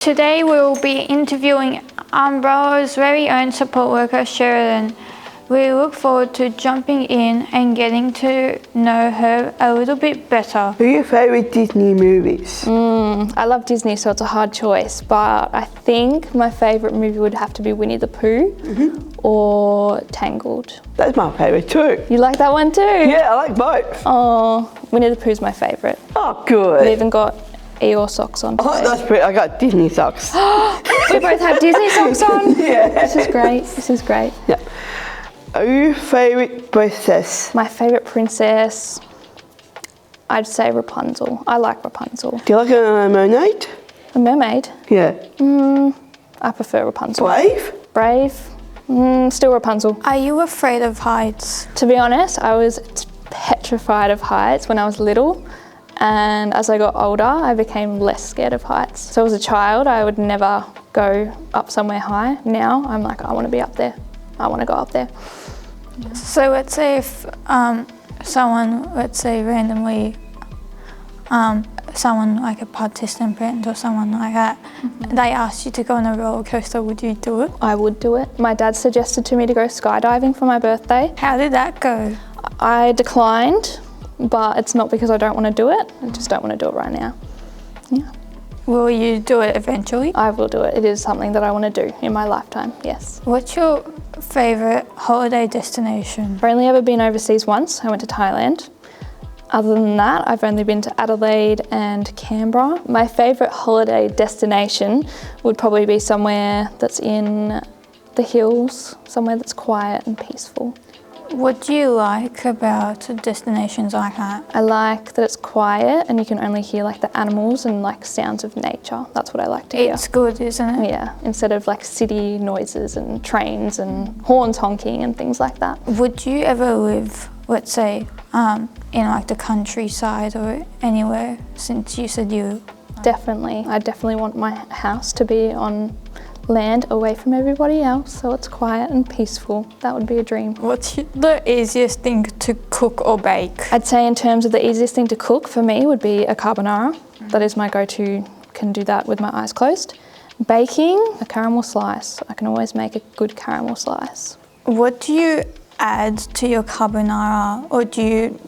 Today we will be interviewing Umbrella's very own support worker, Sheridan. We look forward to jumping in and getting to know her a little bit better. Who are your favourite Disney movies? I love Disney, so it's a hard choice, but I think my favourite movie would have to be Winnie the Pooh or Tangled. That's my favourite too. You like that one too? Yeah, I like both. Oh, Winnie the Pooh's my favourite. Oh, good. We even got Eeyore socks on today. Oh, that's pretty. I got Disney socks. We both have Disney socks on? Yeah. This is great, this is great. Yeah. Are your favourite princess? My favourite princess, I'd say Rapunzel. I like Rapunzel. Do you like a mermaid? A mermaid? Yeah. I prefer Rapunzel. Brave? Still Rapunzel. Are you afraid of heights? To be honest, I was petrified of heights when I was little, and as I got older, I became less scared of heights. So as a child, I would never go up somewhere high. Now I'm like, I want to be up there. I want to go up there. So let's say if someone, let's say randomly, someone like a participant or someone like that, they asked you to go on a roller coaster, would you do it? I would do it. My dad suggested to me to go skydiving for my birthday. How did that go? I declined, but it's not because I don't want to do it. I just don't want to do it right now. Yeah. Will you do it eventually? I will do it. It is something that I want to do in my lifetime, yes. What's your favourite holiday destination? I've only ever been overseas once. I went to Thailand. Other than that, I've only been to Adelaide and Canberra. My favourite holiday destination would probably be somewhere that's in the hills, somewhere that's quiet and peaceful. What do you like about destinations like that? I like that it's quiet and you can only hear like the animals and like sounds of nature. That's what I like to hear. It's good, isn't it? Yeah, instead of like city noises and trains and horns honking and things like that. Would you ever live, let's say, in like the countryside or anywhere, since you said you... Definitely. I definitely want my house to be on land away from everybody else, so it's quiet and peaceful. That would be a dream. What's the easiest thing to cook or bake? I'd say in terms of the easiest thing to cook for me would be a carbonara. That is my go-to, can do that with my eyes closed. Baking, a caramel slice. I can always make a good caramel slice. What do you add to your carbonara, or do you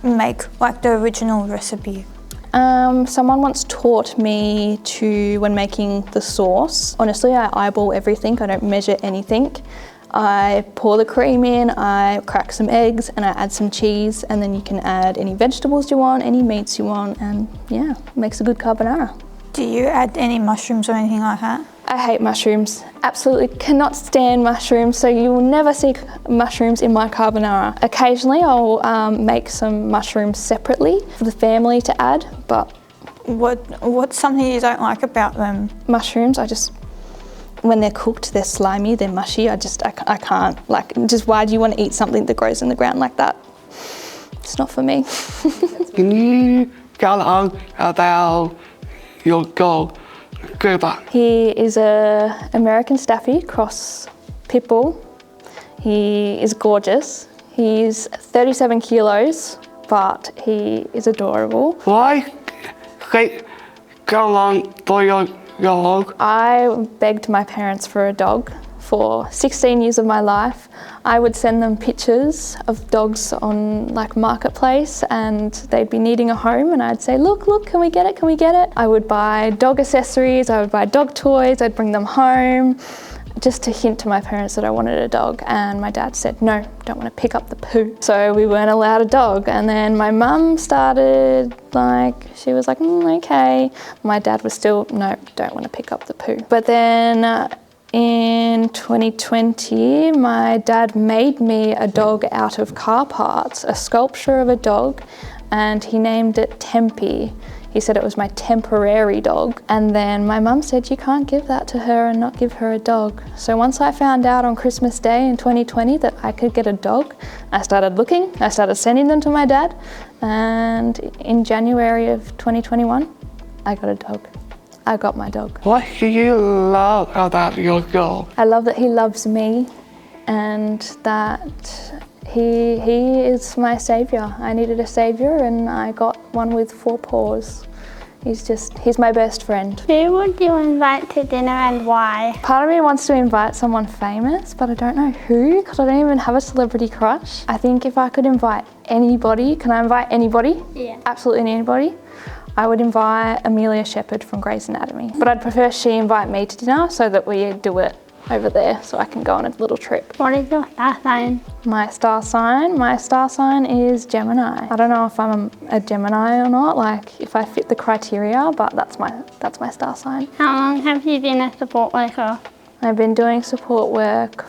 make like the original recipe? Someone once taught me to, when making the sauce, honestly I eyeball everything, I don't measure anything. I pour the cream in, I crack some eggs and I add some cheese, and then you can add any vegetables you want, any meats you want, and yeah, it makes a good carbonara. Do you add any mushrooms or anything like that? I hate mushrooms, absolutely cannot stand mushrooms, so you will never see mushrooms in my carbonara. Occasionally I'll make some mushrooms separately for the family to add, but... What's something you don't like about them? Mushrooms, when they're cooked, they're slimy, they're mushy, I can't. Like, just why do you want to eat something that grows in the ground like that? It's not for me. Can you tell us about your dog? He is an American Staffy cross pit bull. He is gorgeous. He's 37 kilos, but he is adorable. Why go on for your dog? I begged my parents for a dog for 16 years of my life. I would send them pictures of dogs on like Marketplace, and they'd be needing a home, and I'd say, look, can we get it, can we get it? I would buy dog accessories, I would buy dog toys, I'd bring them home, just to hint to my parents that I wanted a dog, and my dad said, no, don't want to pick up the poo. So we weren't allowed a dog, and then my mum started she was like, okay. My dad was still, no, don't want to pick up the poo. But then in 2020, my dad made me a dog out of car parts, a sculpture of a dog, and he named it Tempe. He said it was my temporary dog. And then my mum said, you can't give that to her and not give her a dog. So once I found out on Christmas Day in 2020 that I could get a dog, I started looking, I started sending them to my dad, and in January of 2021, I got a dog. I got my dog. What do you love about your dog? I love that he loves me and that he is my saviour. I needed a saviour and I got one with 4 paws. He's my best friend. Who would you invite to dinner and why? Part of me wants to invite someone famous, but I don't know who, because I don't even have a celebrity crush. I think if I could invite anybody, can I invite anybody? Yeah. Absolutely anybody. I would invite Amelia Shepherd from Grey's Anatomy, but I'd prefer she invite me to dinner so that we do it over there so I can go on a little trip. What is your star sign? My star sign is Gemini. I don't know if I'm a Gemini or not, like if I fit the criteria, but that's my star sign. How long have you been a support worker? I've been doing support work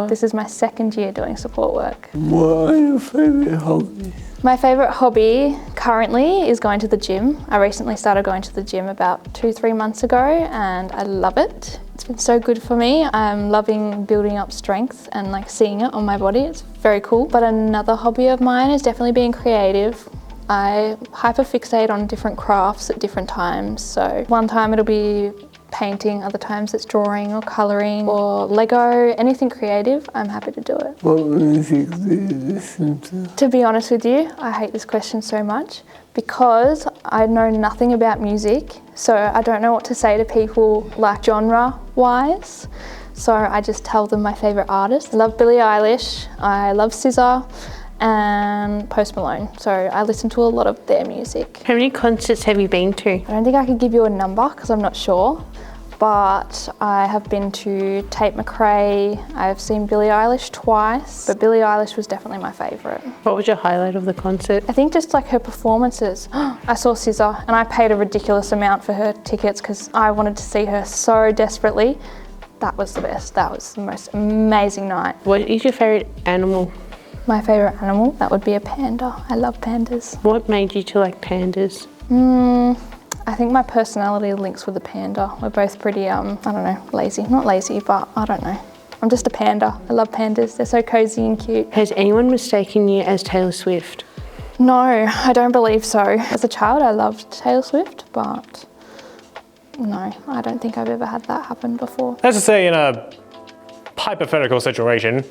this is my 2nd year doing support work. What are your favourite hobbies? My favourite hobby currently is going to the gym. I recently started going to the gym about 2-3 months ago and I love it. It's been so good for me. I'm loving building up strength and like seeing it on my body. It's very cool. But another hobby of mine is definitely being creative. I hyperfixate on different crafts at different times. So one time it'll be painting, other times it's drawing or colouring or Lego, anything creative, I'm happy to do it. What music do you listen to? To be honest with you, I hate this question so much because I know nothing about music, so I don't know what to say to people like genre-wise. So I just tell them my favourite artists. I love Billie Eilish, I love SZA and Post Malone, so I listen to a lot of their music. How many concerts have you been to? I don't think I could give you a number because I'm not sure, but I have been to Tate McRae, I've seen Billie Eilish twice, but Billie Eilish was definitely my favourite. What was your highlight of the concert? I think just like her performances. I saw SZA and I paid a ridiculous amount for her tickets because I wanted to see her so desperately. That was the best, that was the most amazing night. What is your favourite animal? My favourite animal, that would be a panda. I love pandas. What made you to like pandas? I think my personality links with a panda. We're both pretty, I don't know, lazy. Not lazy, but I don't know. I'm just a panda. I love pandas. They're so cosy and cute. Has anyone mistaken you as Taylor Swift? No, I don't believe so. As a child, I loved Taylor Swift, but no, I don't think I've ever had that happen before. Let's just say in a hypothetical situation,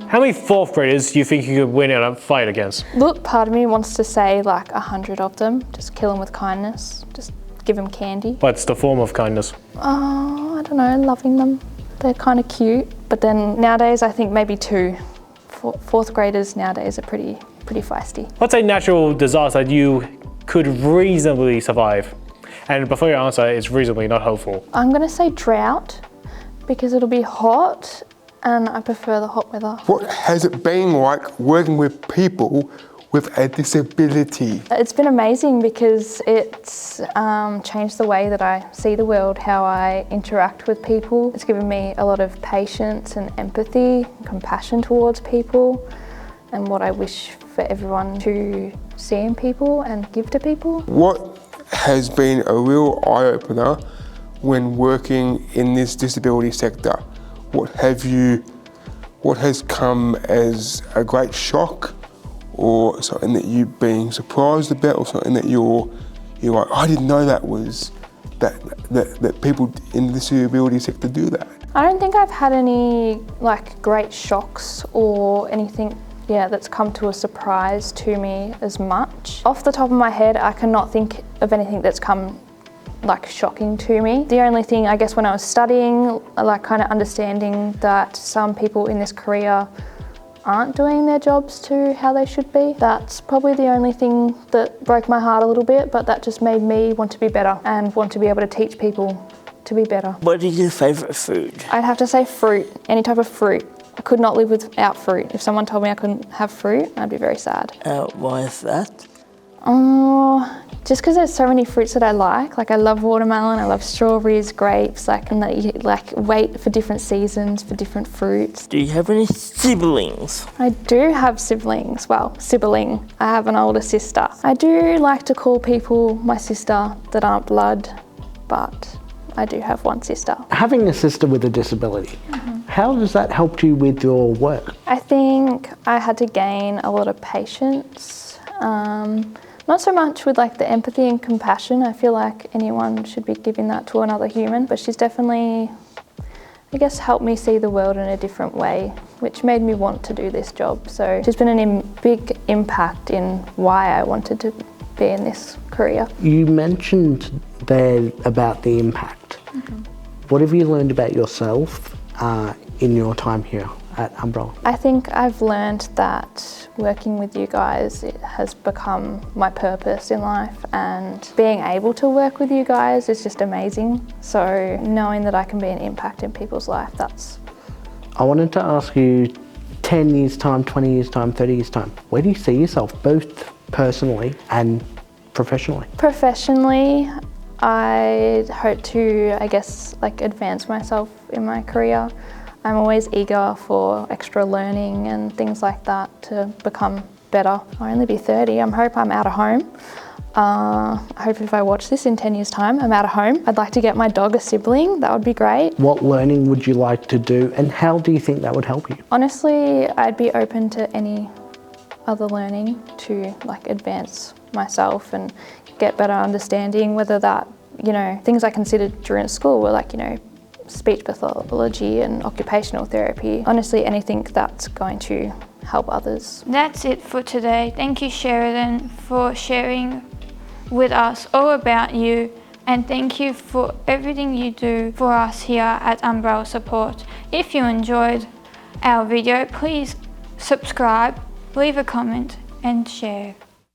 how many 4th graders do you think you could win in a fight against? Look, part of me wants to say like 100 of them. Just kill them with kindness. Just give them candy. What's the form of kindness? Oh, I don't know, loving them. They're kind of cute. But then nowadays, I think maybe 2. 4th graders nowadays are pretty feisty. What's a natural disaster you could reasonably survive? And before you answer, it's reasonably, not hopeful. I'm gonna say drought because it'll be hot and I prefer the hot weather. What has it been like working with people with a disability? It's been amazing because it's changed the way that I see the world, how I interact with people. It's given me a lot of patience and empathy, compassion towards people, and what I wish for everyone to see in people and give to people. What has been a real eye-opener when working in this disability sector? What has come as a great shock, or something that you've been surprised about, or something that you're like, I didn't know that people in the disability sector do that? I don't think I've had any like great shocks or anything that's come to a surprise to me as much. Off the top of my head, I cannot think of anything that's come like shocking to me. The only thing, I guess, when I was studying, like kind of understanding that some people in this career aren't doing their jobs to how they should be. That's probably the only thing that broke my heart a little bit, but that just made me want to be better and want to be able to teach people to be better. What is your favourite food? I'd have to say fruit, any type of fruit. I could not live without fruit. If someone told me I couldn't have fruit, I'd be very sad. Why is that? Just because there's so many fruits that I like. Like I love watermelon, I love strawberries, grapes, and that you wait for different seasons for different fruits. Do you have any siblings? I do have siblings. Well, sibling. I have an older sister. I do like to call people my sister that aren't blood, but I do have one sister. Having a sister with a disability, how does that help you with your work? I think I had to gain a lot of patience. Not so much with like the empathy and compassion. I feel like anyone should be giving that to another human, but she's definitely, I guess, helped me see the world in a different way, which made me want to do this job. So she's been a big impact in why I wanted to be in this career. You mentioned there about the impact. What have you learned about yourself in your time here at Umbrella? I think I've learned that working with you guys, it has become my purpose in life, and being able to work with you guys is just amazing. So knowing that I can be an impact in people's life, that's... I wanted to ask you 10 years time, 20 years time, 30 years time, where do you see yourself both personally and professionally? Professionally, I hope to, I guess, like advance myself in my career. I'm always eager for extra learning and things like that to become better. I'll only be 30. I hope I'm out of home. I hope if I watch this in 10 years' time, I'm out of home. I'd like to get my dog a sibling. That would be great. What learning would you like to do, and how do you think that would help you? Honestly, I'd be open to any other learning to like advance myself and get better understanding, whether that, you know, things I considered during school were like, you know, speech pathology and occupational therapy. Honestly, anything that's going to help others. That's it for today. Thank you, Sheridan, for sharing with us all about you, and thank you for everything you do for us here at Umbrella Support. If you enjoyed our video, please subscribe, leave a comment and share.